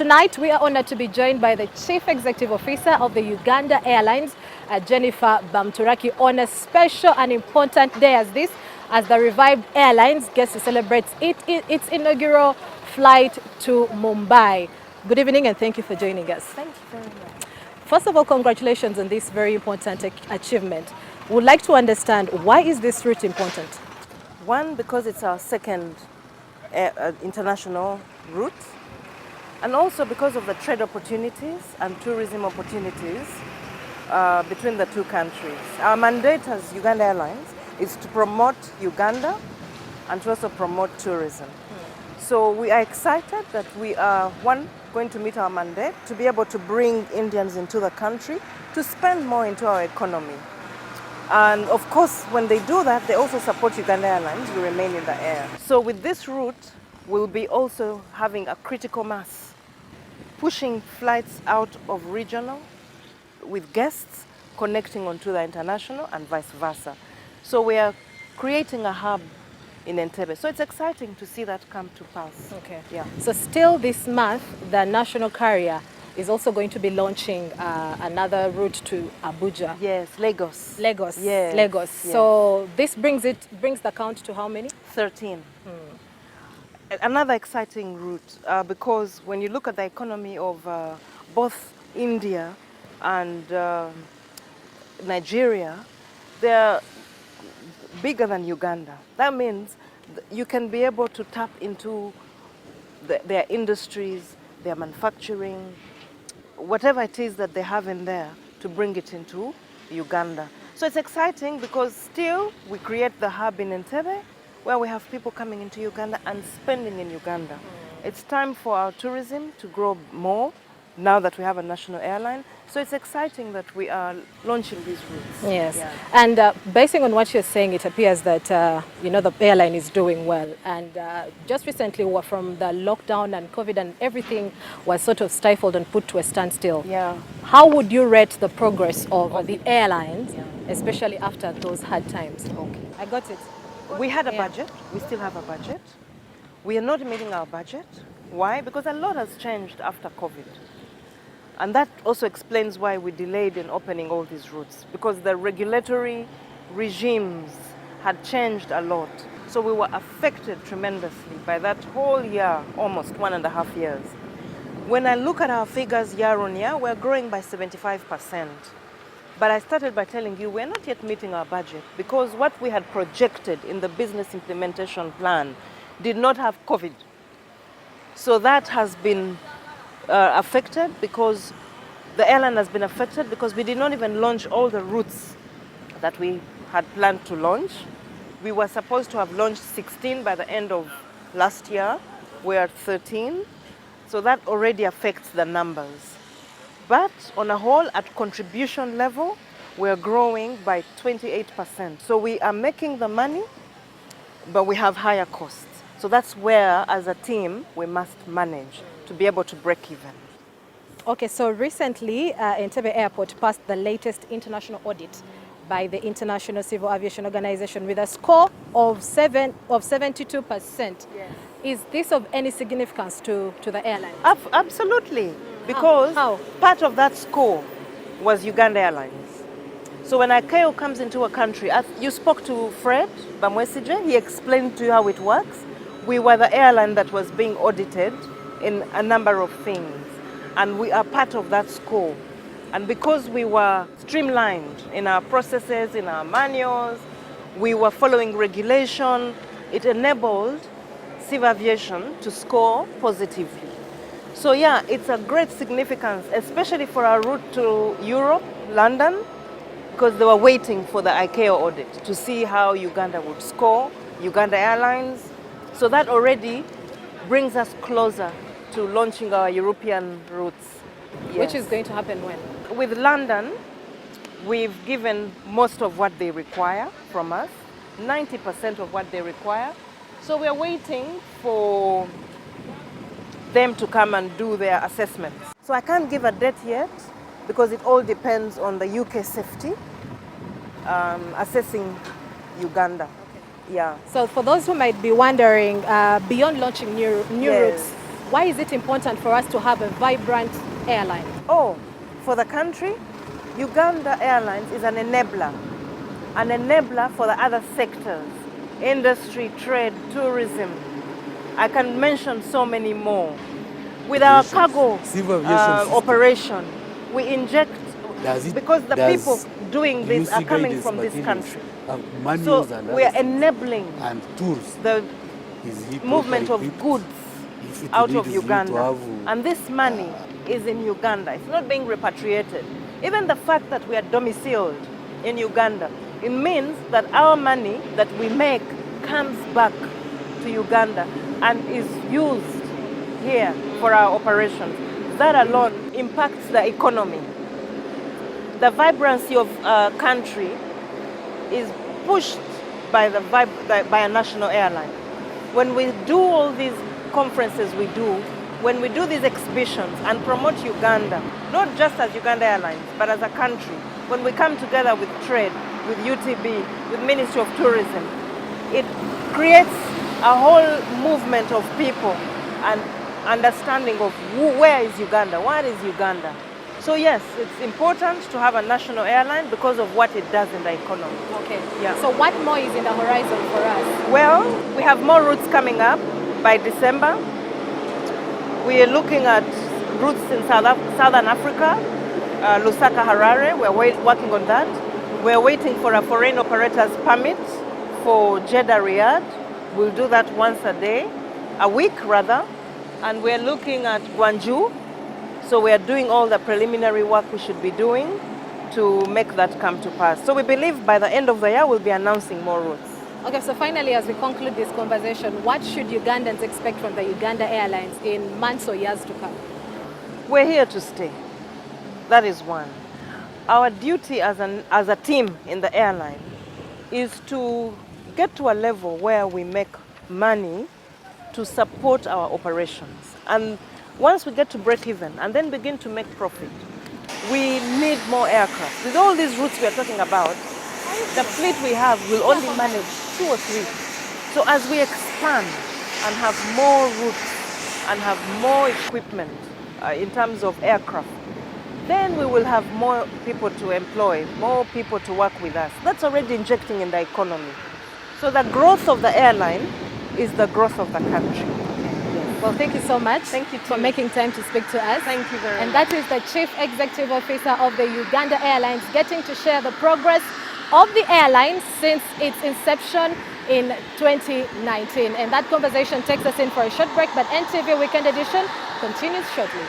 tonight we are honored to be joined by the Chief Executive Officer of the Uganda Airlines, Jenifer Bamuturaki, on a special and important day as this, as the revived airlines gets to celebrate its inaugural flight to Mumbai. Good evening and thank you for joining us. Thank you very much. First of all, congratulations on this very important achievement. We would like to understand, why is this route important? One, because it's our second international route, and also because of the trade opportunities and tourism opportunities between the two countries. Our mandate as Uganda Airlines is to promote Uganda and to also promote tourism. So we are excited that we are, one, going to meet our mandate to be able to bring Indians into the country to spend more into our economy. And of course, when they do that, they also support Uganda Airlines. We remain in the air. So with this route, we'll be also having a critical mass, pushing flights out of regional with guests connecting onto the international and vice versa. So we are creating a hub in Entebbe. So it's exciting to see that come to pass. Okay. Yeah. So still this month, the national carrier is also going to be launching another route to Abuja. Yes, Lagos. Lagos. Yes. Lagos. Yes. So this brings the count to how many? 13. Another exciting route because when you look at the economy of both India and Nigeria, they're bigger than Uganda. That means you can be able to tap into their industries, their manufacturing, whatever it is that they have in there, to bring it into Uganda. So it's exciting because still we create the hub in Entebbe where we have people coming into Uganda and spending in Uganda. It's time for our tourism to grow more now that we have a national airline. So it's exciting that we are launching these routes. Yes. Yeah. And basing on what you're saying, it appears that the airline is doing well. And just recently, from the lockdown and COVID and everything was sort of stifled and put to a standstill. Yeah. How would you rate the progress of the airlines, especially after those hard times? Okay. I got it. We had a budget. We still have a budget. We are not meeting our budget. Why? Because a lot has changed after COVID. And that also explains why we delayed in opening all these routes, because the regulatory regimes had changed a lot. So we were affected tremendously by that whole year, almost 1.5 years. When I look at our figures year on year, we're growing by 75%. But I started by telling you we're not yet meeting our budget because what we had projected in the business implementation plan did not have COVID. So that has been affected because the airline has been affected because we did not even launch all the routes that we had planned to launch. We were supposed to have launched 16 by the end of last year. We're at 13. So that already affects the numbers. But on a whole, at contribution level, we're growing by 28%. So we are making the money, but we have higher costs. So that's where, as a team, we must manage to be able to break even. Okay, so recently, Entebbe Airport passed the latest international audit by the International Civil Aviation Organization with a score of 72%. Yes. Is this of any significance to the airline? Absolutely, because How? part of that score was Uganda Airlines. So when ICAO comes into a country, you spoke to Fred Bamwesije, he explained to you how it works. We were the airline that was being audited in a number of things, and we are part of that score. And because we were streamlined in our processes, in our manuals, we were following regulation, it enabled civil aviation to score positively. So yeah, it's a great significance, especially for our route to Europe, London, because they were waiting for the ICAO audit to see how Uganda would score, Uganda Airlines. So that already brings us closer to launching our European routes. Yes. Which is going to happen when? With London, we've given most of what they require from us, 90% of what they require. So we're waiting for them to come and do their assessments. So I can't give a date yet because it all depends on the UK safety assessing Uganda. Okay. Yeah. So for those who might be wondering, beyond launching new Yes. routes, Why is it important for us to have a vibrant airline? Oh, for the country, Uganda Airlines is an enabler for the other sectors, industry, trade, tourism. I can mention so many more. With our cargo operation, we inject, because the people doing this are coming from this country. So we are enabling and tours, the movement of goods out of Uganda. And this money is in Uganda. It's not being repatriated. Even the fact that we are domiciled in Uganda, it means that our money that we make comes back to Uganda and is used here for our operations. That alone impacts the economy. The vibrancy of a country is pushed by a national airline. When we do all these conferences we do, when we do these exhibitions and promote Uganda, not just as Uganda Airlines, but as a country, when we come together with trade, with UTB, with Ministry of Tourism, it creates a whole movement of people and understanding of where is Uganda, what is Uganda. So yes, it's important to have a national airline because of what it does in the economy. Okay. Yeah. So what more is in the horizon for us? Well, we have more routes coming up by December. We are looking at routes in Southern Africa, Lusaka, Harare. We're working on that. We're waiting for a foreign operator's permit for Jeddah, Riyadh. We'll do that once a week rather. And we're looking at Gwangju. So we are doing all the preliminary work we should be doing to make that come to pass. So we believe by the end of the year, we'll be announcing more routes. Okay, so finally, as we conclude this conversation, what should Ugandans expect from the Uganda Airlines in months or years to come? We're here to stay. That is one. Our duty as a team in the airline is to get to a level where we make money to support our operations. And once we get to break even and then begin to make profit, we need more aircraft. With all these routes we are talking about, the fleet we have will only manage 2 or 3. So as we expand and have more routes and have more equipment in terms of aircraft, then we will have more people to employ, more people to work with us. That's already injecting in the economy. So the growth of the airline is the growth of the country. Well, thank you so much. Thank you for making time to speak to us. Thank you very much. And that is the Chief Executive Officer of the Uganda Airlines, getting to share the progress of the airline since its inception in 2019. And that conversation takes us in for a short break, but NTV Weekend Edition continues shortly.